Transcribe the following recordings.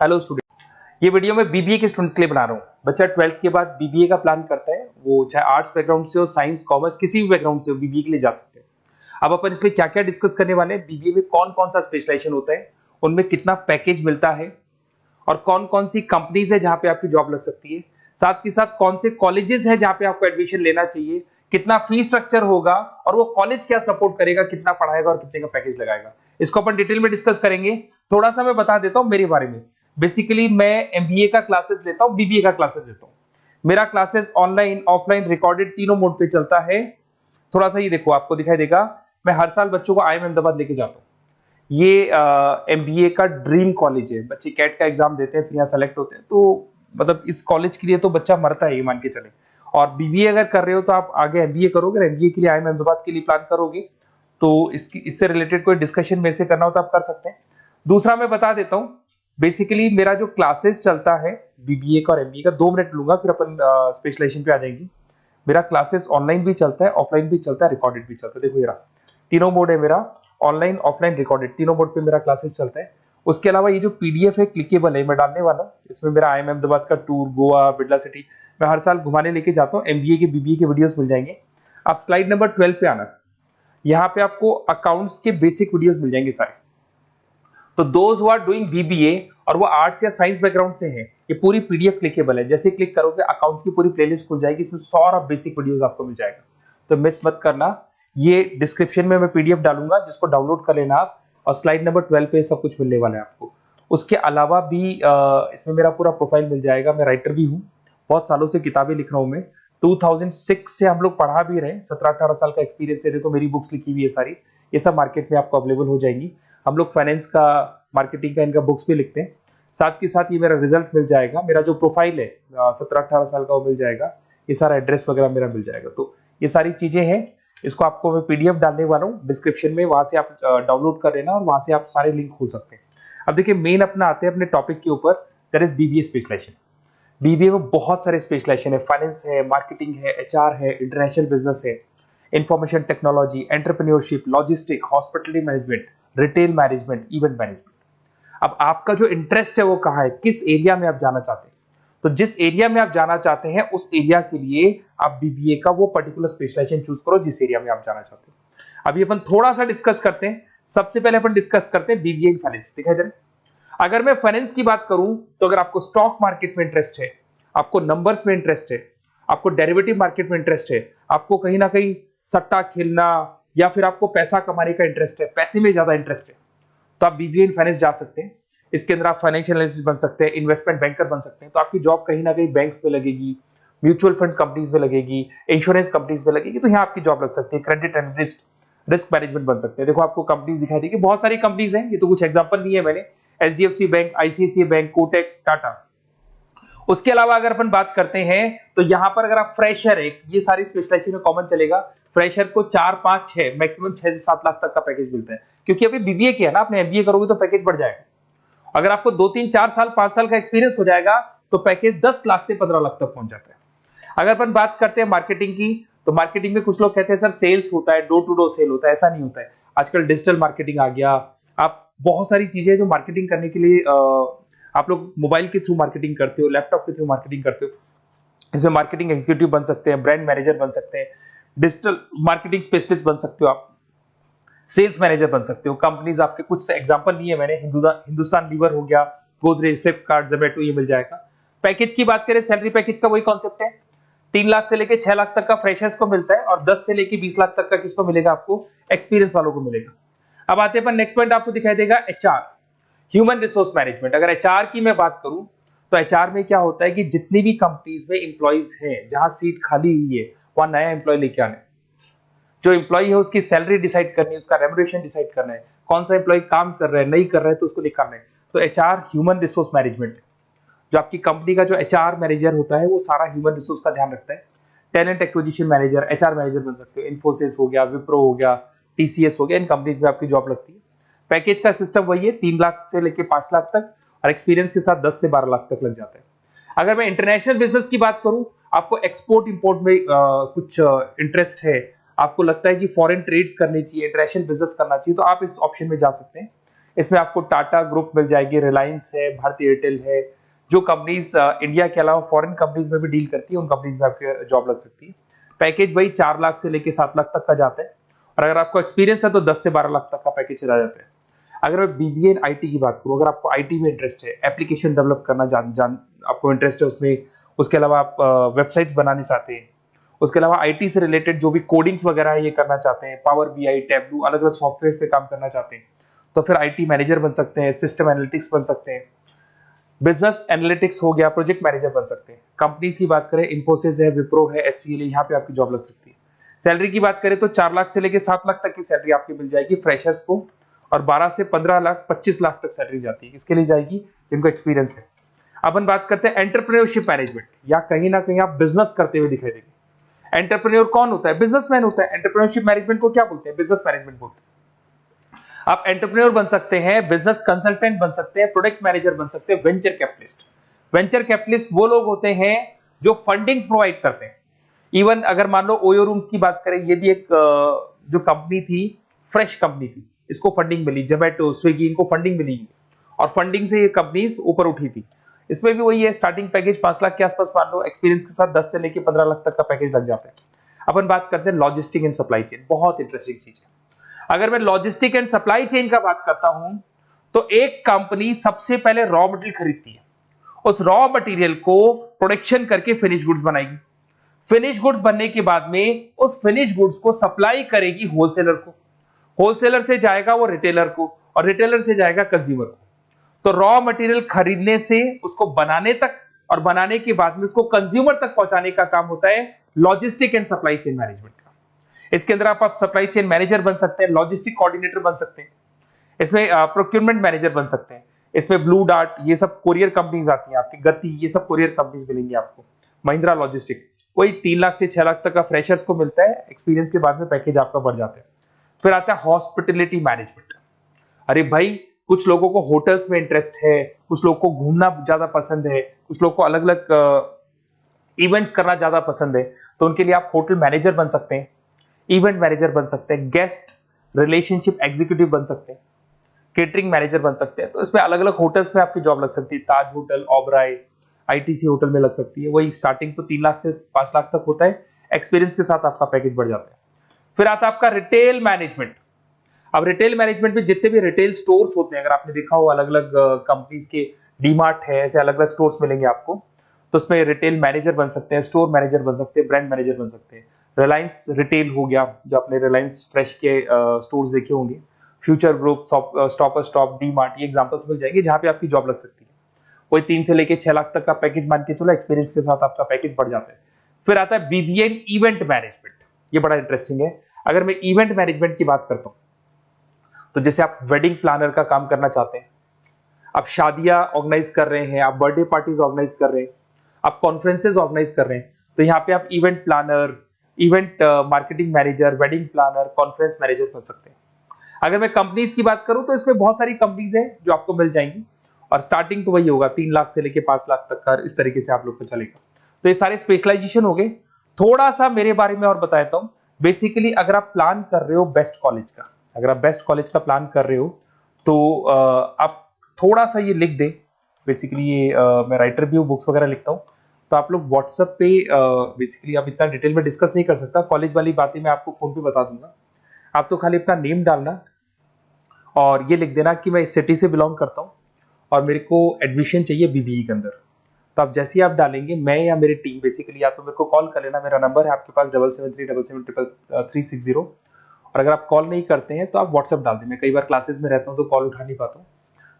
Hello student, ये video मैं BBA के स्टूडेंट्स के लिए बना रहा हूँ। बच्चा 12th के बाद बीबीए का प्लान करता है, वो चाहे आर्ट्स बैकग्राउंड से हो, साइंस, कॉमर्स, किसी भी बैकग्राउंड से हो, बीबीए के लिए जा सकते हैं। अब अपन इसमें क्या क्या डिस्कस करने वाले हैं, बीबीए में कौन कौन सा स्पेशलाइजेशन होता है, उनमें कितना पैकेज मिलता है और कौन कौन सी कंपनीज है जहां पे आपकी जॉब लग सकती है, साथ के साथ कौन से कॉलेजेस है जहां पे आपको एडमिशन लेना चाहिए, कितना फीस स्ट्रक्चर होगा और वो कॉलेज क्या सपोर्ट करेगा, कितना पढ़ाएगा और कितने का पैकेज लगाएगा, इसको अपन डिटेल में डिस्कस करेंगे। थोड़ा सा मैं बता देता हूं मेरे बारे में। बेसिकली मैं एमबीए का क्लासेस लेता हूं, बीबीए का क्लासेस लेता हूं। मेरा क्लासेस ऑनलाइन, ऑफलाइन, रिकॉर्डेड तीनों मोड पे चलता है। थोड़ा सा ये देखो, आपको दिखाई देगा, मैं हर साल बच्चों को आईएम अहमदाबाद लेके जाता हूँ। ये एमबीए का ड्रीम कॉलेज है। बच्चे कैट का एग्जाम देते हैं, फिर यहाँ सेलेक्ट होते हैं, तो मतलब इस कॉलेज के लिए तो बच्चा मरता है, ये मान के चले। और बीबीए अगर कर रहे हो तो आप आगे एमबीए करोगे, एमबीए के लिए आईएम अहमदाबाद के लिए प्लान करोगे, तो इससे रिलेटेड कोई डिस्कशन मेरे से करना हो तो आप कर सकते हैं। दूसरा मैं बता देता हूँ, बेसिकली मेरा जो क्लासेस चलता है बीबीए का और एमबीए का, 2 मिनट लूंगा फिर अपन स्पेशलाइजेशन पे आ जाएंगे। मेरा क्लासेस ऑनलाइन भी चलता है, ऑफलाइन भी चलता है, रिकॉर्डेड भी चलता है। देखो ये रहा, तीनों मोड है मेरा, ऑनलाइन, ऑफलाइन, रिकॉर्डेड, तीनों मोड पे मेरा क्लासेस चलता है। उसके अलावा ये जो पीडीएफ है क्लिकेबल है, मैं डालने वाला हूँ। इसमें मेरा आईएम अहमदाबाद का टूर, गोवा, बिरला सिटी, मैं हर साल घुमाने लेके जाता हूँ। एमबीए के, बीबीए के वीडियोस मिल जाएंगे। आप स्लाइड नंबर 12 पे आना, यहाँ पे आपको अकाउंट्स के बेसिक वीडियोस मिल जाएंगे सारे। तो those who are doing BBA और वो आर्ट्स या साइंस बैकग्राउंड से हैं, ये पूरी पीडीएफ क्लिकेबल है। जैसे क्लिक करोगे अकाउंट्स की पूरी प्लेलिस्ट खुल जाएगी, इसमें सारा बेसिक वीडियोस आपको मिल जाएगा, तो मिस मत करना। ये डिस्क्रिप्शन में मैं पीडीएफ डालूंगा, जिसको डाउनलोड कर लेना आप, और स्लाइड नंबर 12 पे सब कुछ मिलने वाला है आपको। उसके अलावा भी इसमें मेरा पूरा प्रोफाइल मिल जाएगा। मैं राइटर भी हूँ, बहुत सालों से किताबें लिख रहा हूँ मैं। 2006 से हम लोग पढ़ा भी रहे, 17-18 साल का एक्सपीरियंस है। देखो मेरी बुक्स लिखी हुई है सारी, ये सब मार्केट में आपको अवेलेबल हो जाएंगी। हम लोग फाइनेंस का, मार्केटिंग का, इनका बुक्स भी लिखते हैं। साथ के साथ ये मेरा रिजल्ट मिल जाएगा, मेरा जो प्रोफाइल है 17-18 साल का वो मिल जाएगा, ये सारा एड्रेस वगैरह मेरा मिल जाएगा। तो ये सारी चीजें हैं, इसको आपको मैं पीडीएफ डालने वाला हूँ डिस्क्रिप्शन में, वहां से आप डाउनलोड कर लेना और वहां से आप सारे लिंक खोल सकते हैं। अब देखिए मेन अपना आते हैं अपने टॉपिक के ऊपर, that is BBA specialisation. BBA में बहुत सारे स्पेशलाइजेशन है, फाइनेंस है, मार्केटिंग है, एचआर है, इंटरनेशनल बिजनेस है, information technology, entrepreneurship, logistic, hospitality management, retail management, event management. अब आपका जो इंटरेस्ट है वो कहाँ है, किस एरिया में आप जाना चाहते हैं, तो जिस एरिया में आप जाना चाहते हैं उस एरिया के लिए आप बीबीए का वो पर्टिकुलर स्पेशलाइजेशन चूज करो जिस एरिया में आप जाना चाहते हैं। अभी अपन थोड़ा सा डिस्कस करते हैं। सबसे पहले अपन डिस्कस करते हैं बीबीए इन फाइनेंस। दिखाई दे रहा है? अगर मैं फाइनेंस की बात करूं तो अगर आपको स्टॉक मार्केट में इंटरेस्ट है, आपको नंबर्स में इंटरेस्ट है, आपको डेरिवेटिव मार्केट में इंटरेस्ट है, आपको कहीं ना कहीं सट्टा खेलना या फिर आपको पैसा कमाने का इंटरेस्ट है, पैसे में ज्यादा इंटरेस्ट है, तो आप बीबीए इन फाइनेंस जा सकते हैं। इसके अंदर आप फाइनेंशियल एनालिस्ट बन सकते हैं, इन्वेस्टमेंट बैंकर बन सकते हैं। तो आपकी जॉब कहीं ना कहीं बैंक्स में लगेगी, म्यूचुअल फंड कंपनीज में लगेगी, इंश्योरेंस कंपनीज में लगेगी, तो यहाँ आपकी जॉब लग सकती है। क्रेडिट एनालिस्ट, रिस्क मैनेजमेंट बन सकते हैं। देखो आपको कंपनीज दिखाई देगी, बहुत सारी कंपनीज हैं, ये तो कुछ एग्जांपल नहीं है मैंने, HDFC bank, ICICI bank, Kotak, Tata. उसके अलावा अगर अपन बात करते हैं तो यहाँ पर अगर आप फ्रेशर है, ये सारी स्पेशलाइजेशन में कॉमन चलेगा। फ्रेशर को 4, 5, 6, मैक्सिमम 6 से 7 लाख तक का पैकेज मिलता है, क्योंकि अभी बीबीए किया ना आपने, एमबीए करोगे तो पैकेज बढ़ जाएगा। अगर आपको 2, 3, 4 साल, 5 साल का एक्सपीरियंस हो जाएगा तो पैकेज 10 लाख से 15 लाख तक पहुंच जाता है। अगर अपन बात करते हैं मार्केटिंग की, तो मार्केटिंग में कुछ लोग कहते हैं सर सेल्स होता है, डोर टू डोर सेल होता है, ऐसा नहीं होता है। आजकल डिजिटल मार्केटिंग आ गया, आप बहुत सारी चीजें जो मार्केटिंग करने के लिए आप लोग मोबाइल के थ्रू मार्केटिंग करते हो, लैपटॉप के थ्रू मार्केटिंग करते हो, इसमें मार्केटिंग एग्जीक्यूटिव बन सकते हैं, ब्रांड मैनेजर बन सकते हैं, डिजिटल मार्केटिंग स्पेशलिस्ट बन सकते हो, आप सेल्स मैनेजर बन सकते हो। कंपनीज आपके कुछ एग्जांपल लिए मैंने, हिंदुस्तान लीवर हो गया, गोदरेज, फ्लिपकार्ट, जोमेटो, ये मिल जाएगा। पैकेज की बात करें, सैलरी पैकेज का वही कॉन्सेप्ट है, 3 लाख से लेके 6 लाख तक का फ्रेशर्स को मिलता है और 10 से लेके 20 लाख तक का किसको मिलेगा, आपको एक्सपीरियंस वालों को मिलेगा। अब आते हैं नेक्स्ट पॉइंट, आपको दिखाई देगा एचआर, ह्यूमन रिसोर्स मैनेजमेंट। अगर एचआर की मैं बात करूं तो एचआर में क्या होता है कि जितनी भी कंपनीज में इंप्लॉइज हैं, जहां सीट खाली हुई है वहां नया इंप्लॉय लेके आना है। जो इंप्लॉय है उसकी सैलरी डिसाइड करनी है, उसका रेम्युनरेशन डिसाइड करना है, कौन सा इंप्लॉय काम कर रहा है, नहीं कर रहा है तो उसको निकालना है। तो एचआर ह्यूमन रिसोर्स मैनेजमेंट, जो आपकी कंपनी का जो एचआर मैनेजर होता है वो सारा ह्यूमन रिसोर्स का ध्यान रखता है। Talent acquisition manager, HR manager बन सकते हो। इन्फोसिस हो गया, विप्रो हो गया, टीसीएस हो गया, इन कंपनीज में आपकी जॉब लगती है। पैकेज का सिस्टम वही है, 3 लाख से लेके 5 लाख तक, और एक्सपीरियंस के साथ 10 से 12 लाख तक लग जाता है। अगर मैं इंटरनेशनल बिजनेस की बात करूं, आपको एक्सपोर्ट इंपोर्ट में कुछ इंटरेस्ट है, आपको लगता है कि फॉरेन ट्रेड्स करनी चाहिए, इंटरनेशनल बिजनेस करना चाहिए, तो आप इस ऑप्शन में जा सकते हैं। इसमें आपको टाटा ग्रुप मिल जाएगी, रिलायंस है, भारतीय एयरटेल है, जो कंपनीज इंडिया के अलावा फॉरेन कंपनीज में भी डील करती है, उन कंपनीज में आपकी जॉब लग सकती है। पैकेज वही 4 लाख से लेके 7 लाख तक का जाता है, और अगर आपको एक्सपीरियंस है तो 10 से 12 लाख तक का पैकेज चला जाता है। अगर मैं बीबीए इन आईटी की बात करूं, अगर आपको आईटी में इंटरेस्ट है, एप्लीकेशन डेवलप करना आपको इंटरेस्ट है उसमें, उसके अलावा आप वेबसाइट्स बनाने चाहते हैं, उसके अलावा आईटी से रिलेटेड जो भी कोडिंग्स वगैरह है ये करना चाहते हैं, पावर बीआई, टैबलू, अलग अलग सॉफ्टवेयर पे काम करना चाहते हैं, तो फिर आईटी मैनेजर बन सकते हैं, सिस्टम एनालिटिक्स बन सकते हैं, बिजनेस एनालिटिक्स हो गया, प्रोजेक्ट मैनेजर बन सकते हैं। कंपनीज की बात करें, इन्फोसिस है, विप्रो है, एचसीएल है, यहाँ पे आपकी जॉब लग सकती है। सैलरी की बात करें तो 4 लाख से लेके 7 लाख तक की सैलरी आपकी मिल जाएगी फ्रेशर्स को, और 12 से 15 लाख 25 लाख तक सैलरी जाती है। किसके लिए जाएगी? जिनको एक्सपीरियंस है। अपन बात करते हैं एंटरप्रेन्योरशिप मैनेजमेंट, या कहीं ना कहीं आप बिजनेस करते हुए दिखाई देंगे। एंटरप्रेन्योर कौन होता है? बिजनेसमैन होता है। एंटरप्रेन्योरशिप मैनेजमेंट को क्या बोलते हैं? बिजनेस मैनेजमेंट बोलते हैं। आप एंटरप्रेन्योर बन सकते हैं, बिजनेस कंसल्टेंट बन सकते हैं, प्रोडक्ट मैनेजर बन सकते हैं, वेंचर कैपिटलिस्ट। वेंचर कैपिटलिस्ट वो लोग होते हैं जो फंडिंग्स प्रोवाइड करते हैं। इवन अगर मान लो ओयो रूम्स की बात करें, ये भी एक जो कंपनी थी, फ्रेश कंपनी थी, इसको फंडिंग मिली, जोमेटो, स्विगी, इनको फंडिंग मिली, और फंडिंग से ये कंपनीज ऊपर उठी थी। इसमें भी वही है, स्टार्टिंग पैकेज 5 लाख के आसपास मान लो, एक्सपीरियंस के साथ 10 से लेके 15 लाख तक का पैकेज लग जाता है। अपन बात करते हैं लॉजिस्टिक एंड सप्लाई चेन, बहुत इंटरेस्टिंग चीज है। अगर मैं लॉजिस्टिक एंड सप्लाई चेन का बात करता हूं, तो एक कंपनी सबसे पहले रॉ मटेरियल खरीदती है, उस रॉ मटेरियल को प्रोडक्शन करके फिनिश गुड्स बनाएगी। फिनिश गुड्स बनने के बाद में उस फिनिश गुड्स को सप्लाई करेगी होलसेलर को, होलसेलर से जाएगा वो रिटेलर को, और रिटेलर से जाएगा कंज्यूमर को। तो रॉ मटेरियल खरीदने से उसको बनाने तक, और बनाने के बाद में उसको कंज्यूमर तक पहुंचाने का काम होता है logistic and supply chain management का। इसके अंदर आप सप्लाई चेन मैनेजर बन सकते हैं, लॉजिस्टिक कोऑर्डिनेटर बन सकते हैं, इसमें प्रोक्योरमेंट मैनेजर बन सकते हैं, इसमें ब्लू डार्ट, ये सब कोरियर कंपनीज आती हैं आपकी, गति, ये सब कोरियर कंपनीज मिलेंगी आपको, महिंद्रा लॉजिस्टिक। वही 3 लाख से 6 लाख तक का फ्रेशर्स को मिलता है, एक्सपीरियंस के बाद में पैकेज आपका बढ़ जाता है। फिर आता है हॉस्पिटलिटी मैनेजमेंट। अरे भाई, कुछ लोगों को होटल्स में इंटरेस्ट है, कुछ लोगों को घूमना ज्यादा पसंद है, कुछ लोगों को अलग अलग इवेंट्स करना ज्यादा पसंद है, तो उनके लिए आप होटल मैनेजर बन सकते हैं, इवेंट मैनेजर बन सकते हैं, गेस्ट रिलेशनशिप एग्जीक्यूटिव बन सकते हैं, केटरिंग मैनेजर बन सकते हैं। तो इसमें अलग अलग होटल्स में आपकी जॉब लग सकती है, ताज होटल, ओबराय, आईटीसी होटल में लग सकती है। वही स्टार्टिंग तो 3 लाख से 5 लाख तक होता है, एक्सपीरियंस के साथ आपका पैकेज बढ़ जाता है। फिर आता है आपका रिटेल मैनेजमेंट। अब रिटेल मैनेजमेंट में जितने भी रिटेल स्टोर्स होते हैं, अगर आपने देखा हो अलग अलग कंपनीज के, डीमार्ट है, ऐसे अलग अलग स्टोर्स मिलेंगे आपको, तो उसमें रिटेल मैनेजर बन सकते हैं, स्टोर मैनेजर बन सकते हैं, ब्रांड मैनेजर बन सकते हैं। रिलायंस रिटेल हो गया, जो आपने रिलायंस फ्रेश के स्टोर्स देखे होंगे, future group, stopper stop, DMart, ये एग्जांपल्स मिल जाएंगे जहां पे आपकी जॉब लग सकती है। कोई 3 से लेके 6 लाख तक का पैकेज मान के चलो, एक्सपीरियंस के साथ आपका पैकेज बढ़ जाता है। फिर आता है बीबीए इवेंट मैनेजमेंट, ये बड़ा इंटरेस्टिंग है। अगर मैं इवेंट मैनेजमेंट की बात करता हूं, तो जैसे आप वेडिंग प्लानर का काम करना चाहते हैं, आप शादियां ऑर्गेनाइज कर रहे हैं, आप बर्थडे पार्टीज ऑर्गेनाइज कर रहे हैं, आप कॉन्फ्रेंसेज ऑर्गेनाइज कर रहे हैं, तो यहाँ पे आप event planner, event marketing manager, wedding planner, conference manager बन सकते हैं। अगर मैं कंपनीज की बात करूं, तो इसमें बहुत सारी कंपनीज हैं जो आपको मिल जाएंगी, और स्टार्टिंग तो वही होगा 3 लाख से लेके 5 लाख तक का, इस तरीके से आप लोग को चलेगा। तो ये सारे स्पेशलाइजेशन हो गए। थोड़ा सा मेरे बारे में और बताता हूं। बेसिकली अगर आप प्लान कर रहे हो बेस्ट कॉलेज का, अगर आप बेस्ट कॉलेज का प्लान कर रहे हो, तो आप थोड़ा सा ये लिख दे। बेसिकली ये मैं राइटर भी हूँ, बुक्स वगैरह लिखता हूँ, तो आप लोग व्हाट्सएप पे बेसिकली आप इतना डिटेल में डिस्कस नहीं कर सकता, कॉलेज वाली बातें मैं आपको फोन पे बता दूंगा। आप तो खाली अपना नेम डालना और ये लिख देना कि मैं इस सिटी से बिलोंग करता हूँ और मेरे को एडमिशन चाहिए बीबीए के अंदर। तो आप जैसे ही आप डालेंगे, मैं या मेरी टीम बेसिकली, या तो मेरे को कॉल कर लेना, मेरा नंबर है आपके पास 7737773360। और अगर आप कॉल नहीं करते हैं तो आप व्हाट्सएप डाल दें। मैं कई बार क्लासेस में रहता हूँ तो कॉल उठा नहीं पाता हूँ,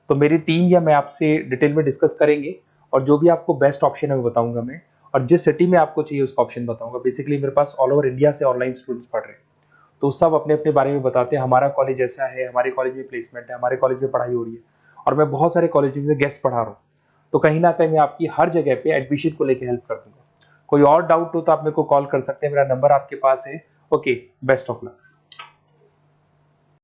तो मेरी टीम या मैं आपसे डिटेल में डिस्कस करेंगे, और जो भी आपको बेस्ट ऑप्शन है वो बताऊंगा मैं, और जिस सिटी में आपको चाहिए उसका ऑप्शन बताऊंगा। बेसिकली मेरे पास ऑल ओवर इंडिया से ऑनलाइन स्टूडेंट्स पढ़ रहे हैं, तो सब अपने अपने बारे में बताते हैं, हमारा कॉलेज ऐसा है, हमारे कॉलेज में प्लेसमेंट है, हमारे कॉलेज में पढ़ाई हो रही है, और मैं बहुत सारे कॉलेज में गेस्ट पढ़ा रहा हूँ। तो कहीं ना कहीं मैं आपकी हर जगह पे एडमिशन को लेकर हेल्प कर दूंगा। कोई और डाउट हो तो आप मेरे को कॉल कर सकते हैं, मेरा नंबर आपके पास है। Okay, best of luck.